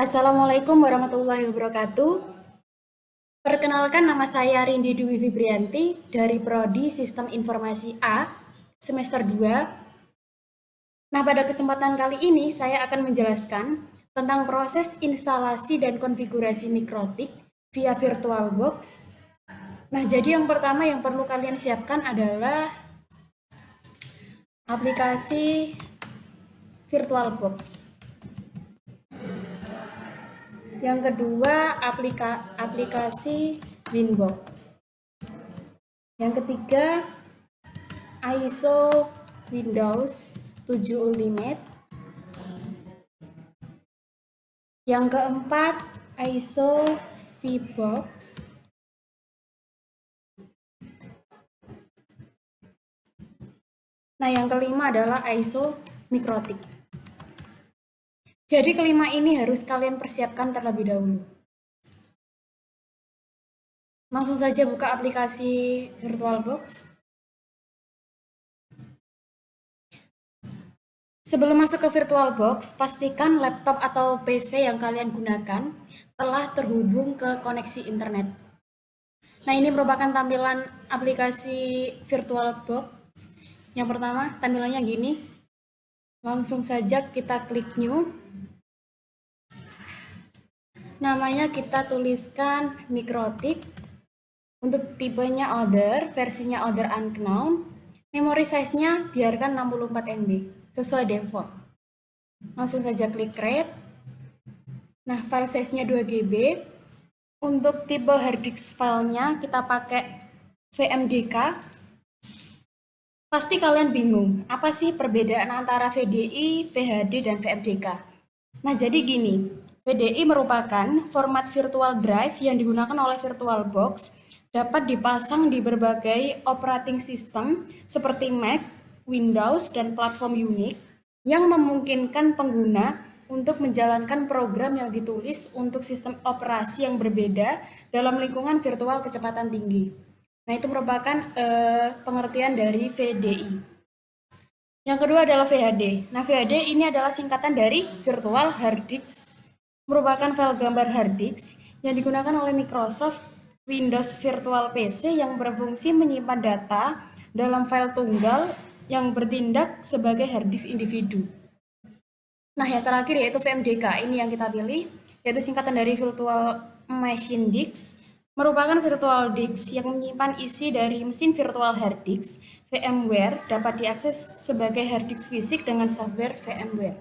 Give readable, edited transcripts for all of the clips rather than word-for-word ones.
Assalamualaikum warahmatullahi wabarakatuh. Perkenalkan, nama saya Rindi Dwi Fibrianti dari Prodi Sistem Informasi A, semester 2. Nah, pada kesempatan kali ini saya akan menjelaskan tentang proses instalasi dan konfigurasi mikrotik via VirtualBox. Nah, jadi yang pertama yang perlu kalian siapkan adalah aplikasi VirtualBox. Yang kedua, aplikasi Winbox. Yang ketiga, ISO Windows 7 Ultimate. Yang keempat, ISO VBox. Nah, yang kelima adalah ISO Mikrotik. Jadi kelima ini harus kalian persiapkan terlebih dahulu. Langsung saja buka aplikasi VirtualBox. Sebelum masuk ke VirtualBox, pastikan laptop atau PC yang kalian gunakan telah terhubung ke koneksi internet. Nah, ini merupakan tampilan aplikasi VirtualBox. Yang pertama, tampilannya gini. Langsung saja kita klik New. Namanya kita tuliskan Mikrotik. Untuk tipenya Other, versinya Other Unknown. Memory size-nya biarkan 64 MB, sesuai default. Langsung saja klik Create. Nah, file size-nya 2 GB. Untuk tipe hard disk filenya kita pakai VMDK. Pasti kalian bingung, apa sih perbedaan antara VDI, VHD, dan VMDK? Nah, jadi gini, VDI merupakan format virtual drive yang digunakan oleh VirtualBox, dapat dipasang di berbagai operating system seperti Mac, Windows, dan platform Unix yang memungkinkan pengguna untuk menjalankan program yang ditulis untuk sistem operasi yang berbeda dalam lingkungan virtual kecepatan tinggi. Nah, itu merupakan pengertian dari VDI. Yang kedua adalah VHD. Nah, VHD ini adalah singkatan dari Virtual Hard Disk. Merupakan file gambar hard disk yang digunakan oleh Microsoft Windows Virtual PC yang berfungsi menyimpan data dalam file tunggal yang bertindak sebagai hard disk individu. Nah, yang terakhir yaitu VMDK. Ini yang kita pilih, yaitu singkatan dari Virtual Machine Disk. Merupakan virtual disk yang menyimpan isi dari mesin virtual hard disk. VMware dapat diakses sebagai hard disk fisik dengan software VMware.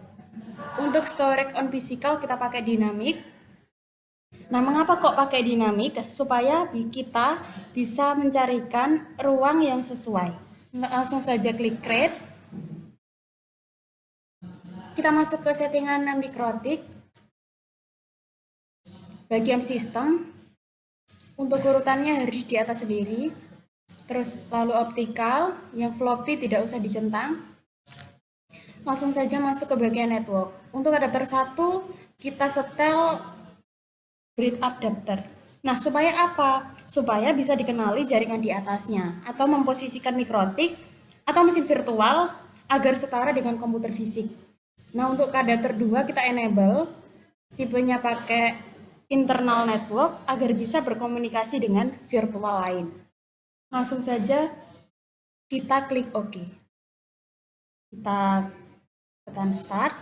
Untuk storage on physical kita pakai dynamic. Nah, mengapa kok pakai dynamic? Supaya kita bisa mencarikan ruang yang sesuai. Langsung saja klik create. Kita masuk ke settingan mikrotik. Bagian sistem. Untuk urutannya harus di atas sendiri. Terus lalu optikal, yang floppy tidak usah dicentang. Langsung saja masuk ke bagian network. Untuk adapter 1, kita setel grid adapter. Nah, supaya apa? Supaya bisa dikenali jaringan di atasnya, atau memposisikan mikrotik atau mesin virtual agar setara dengan komputer fisik. Nah, untuk adapter 2 kita enable, tipenya pakai internal network agar bisa berkomunikasi dengan virtual lain. Langsung saja kita klik OK. Kita tekan start.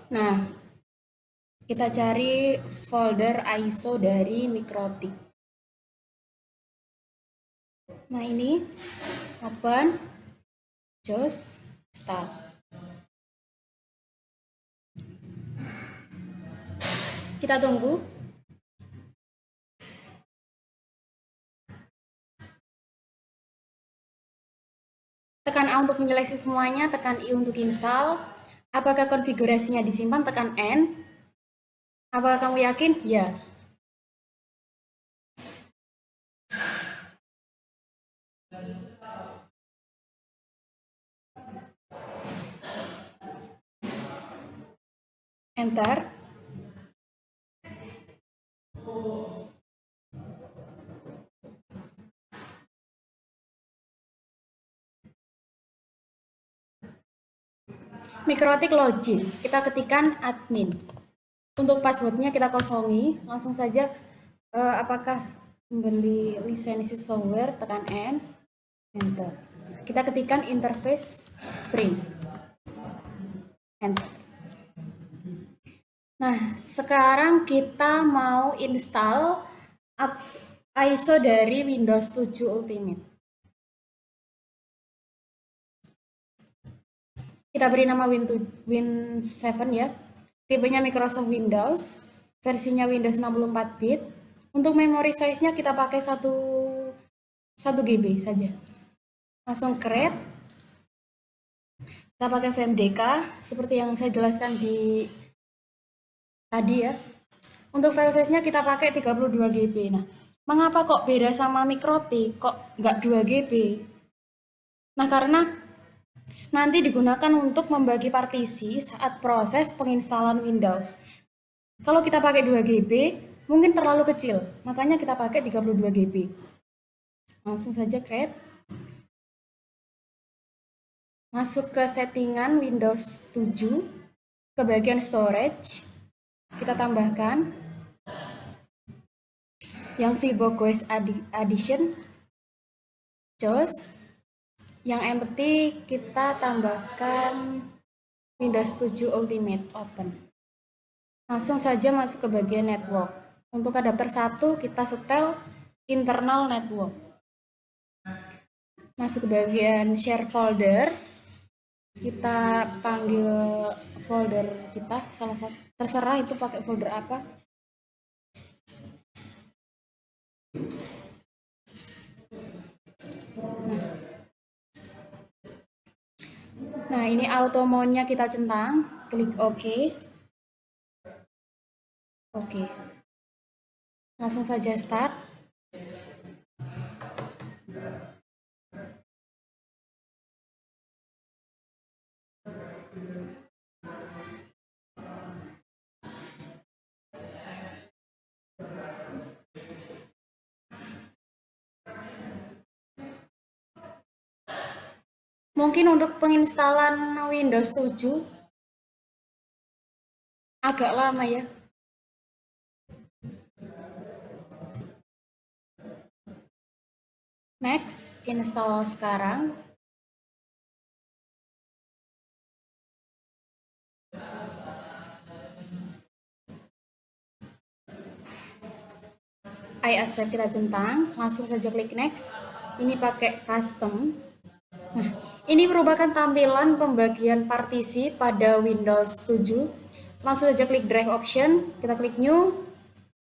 Nah, kita cari folder ISO dari mikrotik. Nah, ini open, just start. Kita tunggu. Tekan A untuk menyeleksi semuanya, tekan I untuk install. Apakah konfigurasinya disimpan? Tekan N. Apakah kamu yakin? Ya. Enter. Mikrotik login, kita ketikkan admin. Untuk passwordnya kita kosongi, langsung saja apakah membeli lisensi software, tekan N, enter. Kita ketikkan interface print, enter. Nah, sekarang kita mau install ISO dari Windows 7 Ultimate. Kita beri nama Win7 ya. Tipenya Microsoft Windows, versinya Windows 64 bit. Untuk memori size-nya kita pakai 1 GB saja. Langsung create. Kita pakai VMDK seperti yang saya jelaskan di tadi ya. Untuk file size-nya kita pakai 32 GB. Nah, mengapa kok beda sama Mikrotik? Kok nggak 2 GB? Nah, karena nanti digunakan untuk membagi partisi saat proses penginstalan Windows. Kalau kita pakai 2 GB, mungkin terlalu kecil. Makanya kita pakai 32 GB. Langsung saja create. Masuk ke settingan Windows 7. Ke bagian storage. Kita tambahkan yang VBOGOS Edition. Close. Yang empty kita tambahkan Windows 7 Ultimate Open. Langsung saja masuk ke bagian network. Untuk adapter 1 kita setel internal network. Masuk ke bagian share folder. Kita panggil folder kita salah satu, terserah itu pakai folder apa. Nah, ini auto mode-nya kita centang, klik OK. Oke. Langsung saja start. Mungkin untuk penginstalan Windows 7 agak lama ya. Next, install sekarang. I accept kita centang, langsung saja klik next. Ini pakai custom. Nah, ini merupakan tampilan pembagian partisi pada Windows 7. Langsung saja klik drive option, kita klik new.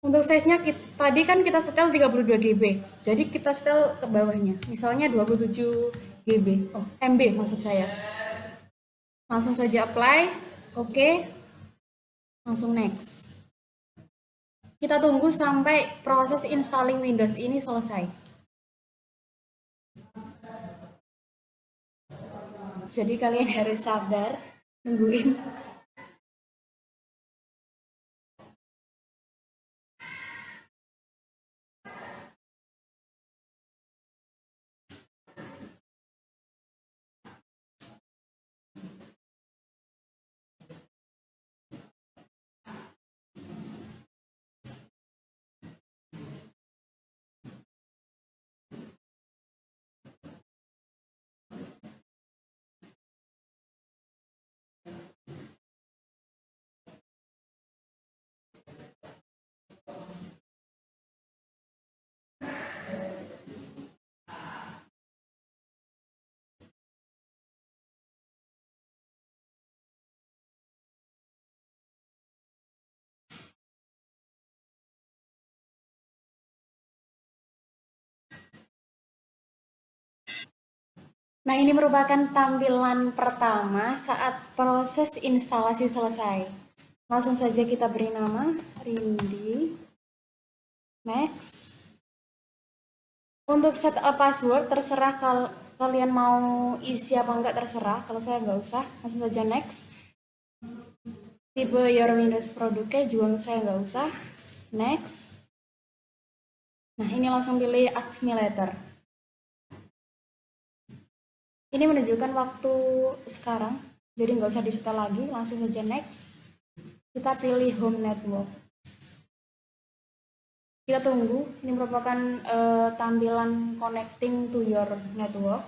Untuk size-nya tadi kan kita setel 32 GB. Jadi kita setel ke bawahnya. Misalnya 27 GB. Oh, MB maksud saya. Langsung saja apply. Oke. Langsung next. Kita tunggu sampai proses installing Windows ini selesai. Jadi kalian harus sabar nungguin. Nah, ini merupakan tampilan pertama saat proses instalasi selesai. Langsung saja kita beri nama Rindi. Next. Untuk setup password terserah kalau kalian mau isi apa enggak terserah. Kalau saya nggak usah, langsung saja next. Tipe your Windows produknya juga saya nggak usah. Next. Nah, ini langsung pilih Ask Me Later. Ini menunjukkan waktu sekarang jadi nggak usah disetel lagi, langsung saja next. Kita pilih home network. Kita tunggu, ini merupakan tampilan connecting to your network.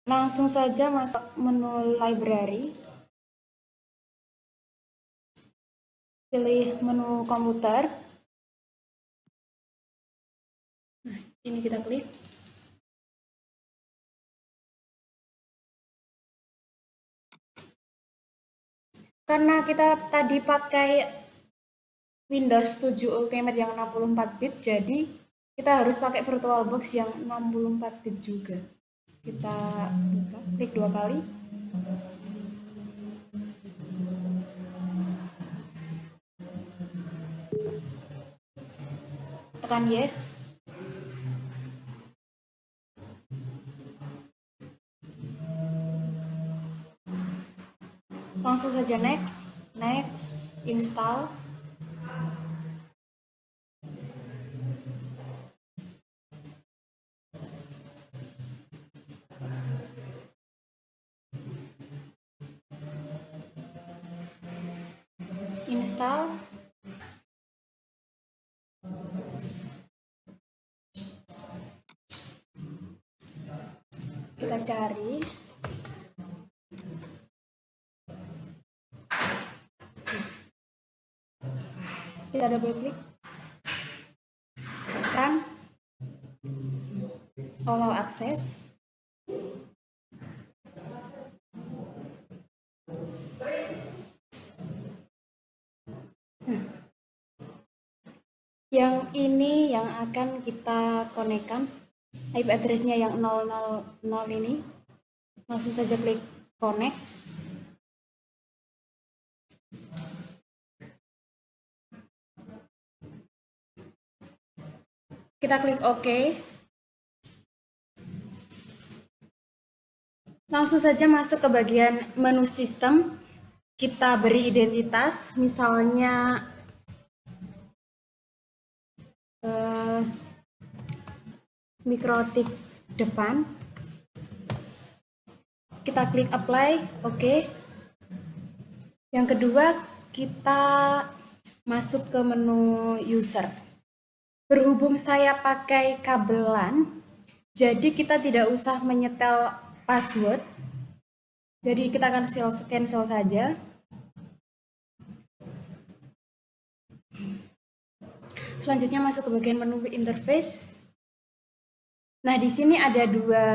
Langsung saja masuk menu library, pilih menu komputer. Nah, ini kita klik. Karena kita tadi pakai Windows 7 Ultimate yang 64 bit, jadi kita harus pakai VirtualBox yang 64 bit juga. Kita buka, klik 2 kali. Tekan yes. Langsung saja next, install. Install. Kita cari. Kita double klik. Run. Allow access. Yang ini yang akan kita konekkan, IP address-nya yang 000 ini. Langsung saja klik connect. Kita klik OK. Langsung saja masuk ke bagian menu sistem. Kita beri identitas, misalnya mikrotik depan. Kita klik apply, oke. Yang kedua, kita masuk ke menu user. Berhubung saya pakai kabelan, jadi kita tidak usah menyetel password. Jadi kita akan cancel saja. Selanjutnya masuk ke bagian menu interface. Nah, di sini ada dua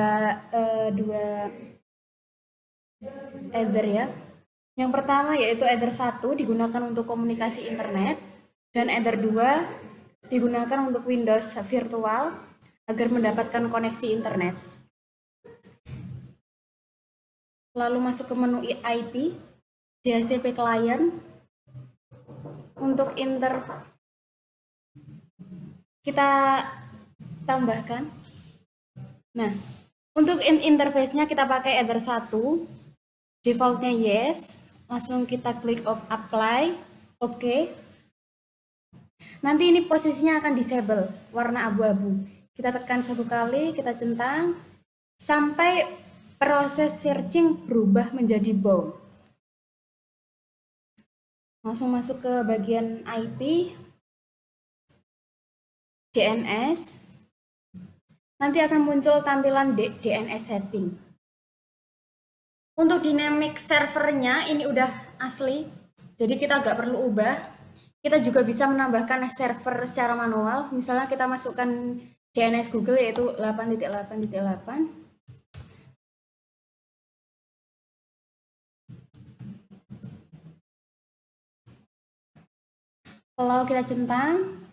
Ether ya. Yang pertama yaitu Ether 1 digunakan untuk komunikasi internet, dan Ether 2 digunakan untuk Windows virtual agar mendapatkan koneksi internet. Lalu masuk ke menu IP, DHCP client. Untuk kita tambahkan. Nah, untuk interface-nya kita pakai Ether 1. Defaultnya yes. Langsung kita klik apply. Oke. Nanti ini posisinya akan disable, warna abu-abu. Kita tekan 1 kali, kita centang sampai proses searching berubah menjadi bold. Langsung masuk ke bagian IP, DNS. Nanti akan muncul tampilan DNS setting. Untuk dynamic servernya ini udah asli, jadi kita nggak perlu ubah. Kita juga bisa menambahkan server secara manual. Misalnya kita masukkan DNS Google yaitu 8.8.8. Kalau kita centang,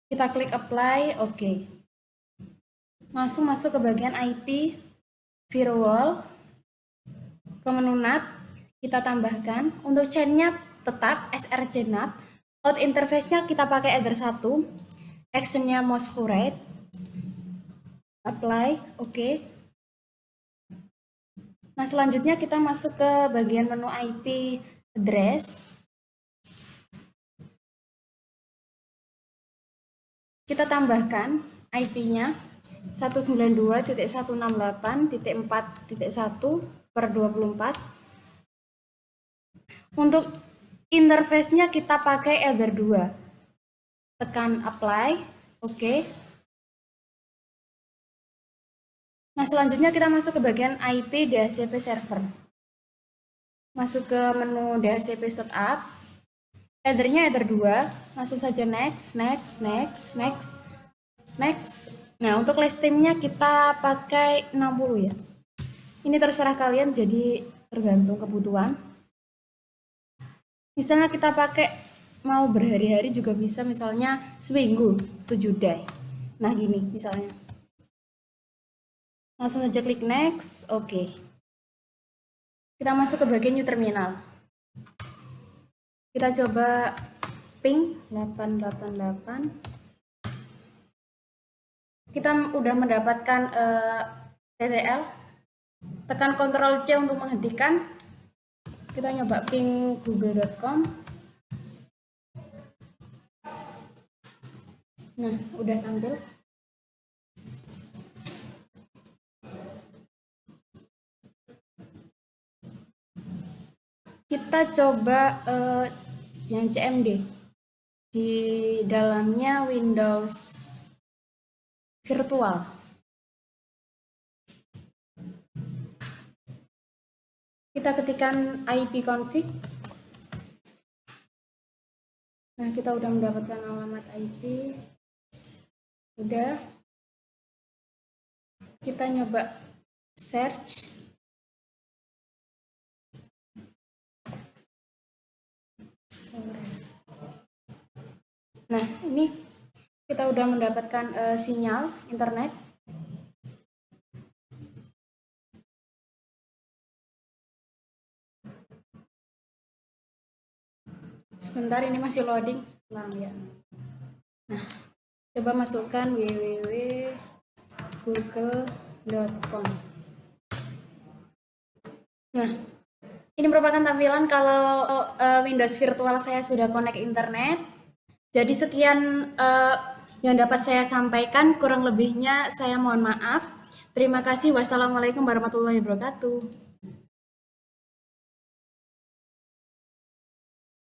kita klik apply, oke. Langsung masuk ke bagian IP firewall, ke menu NAT, kita tambahkan. Untuk chain-nya tetap SRC NAT. Out interface-nya kita pakai Ether 1. Action-nya Masquerade. Apply, oke. Nah, selanjutnya kita masuk ke bagian menu IP address. Kita tambahkan IP-nya 192.168.4.1/24. Untuk interface-nya kita pakai Ether 2. Tekan apply, oke. Nah, selanjutnya kita masuk ke bagian IP DHCP server. Masuk ke menu DHCP setup. Ether-nya Ether 2, langsung saja next. Nah, untuk listingnya kita pakai 60 ya. Ini terserah kalian, jadi tergantung kebutuhan. Misalnya kita pakai mau berhari-hari juga bisa, misalnya seminggu 7 day. Nah, gini misalnya. Langsung saja klik next, oke. Kita masuk ke bagian new terminal. Kita coba ping 888. Kita udah mendapatkan TTL. Tekan Ctrl C untuk menghentikan. Kita nyoba ping google.com. Nah, udah tampil. Kita coba yang CMD. Di dalamnya Windows virtual. Kita ketikkan ipconfig. Nah, kita udah mendapatkan alamat IP. Udah. Kita nyoba search. Nah, ini kita udah mendapatkan sinyal internet. Sebentar, ini masih loading. Ya. Nah, coba masukkan www.google.com. Nah, ini merupakan tampilan kalau Windows virtual saya sudah connect internet. Jadi sekian yang dapat saya sampaikan, kurang lebihnya saya mohon maaf. Terima kasih. Wassalamualaikum warahmatullahi wabarakatuh.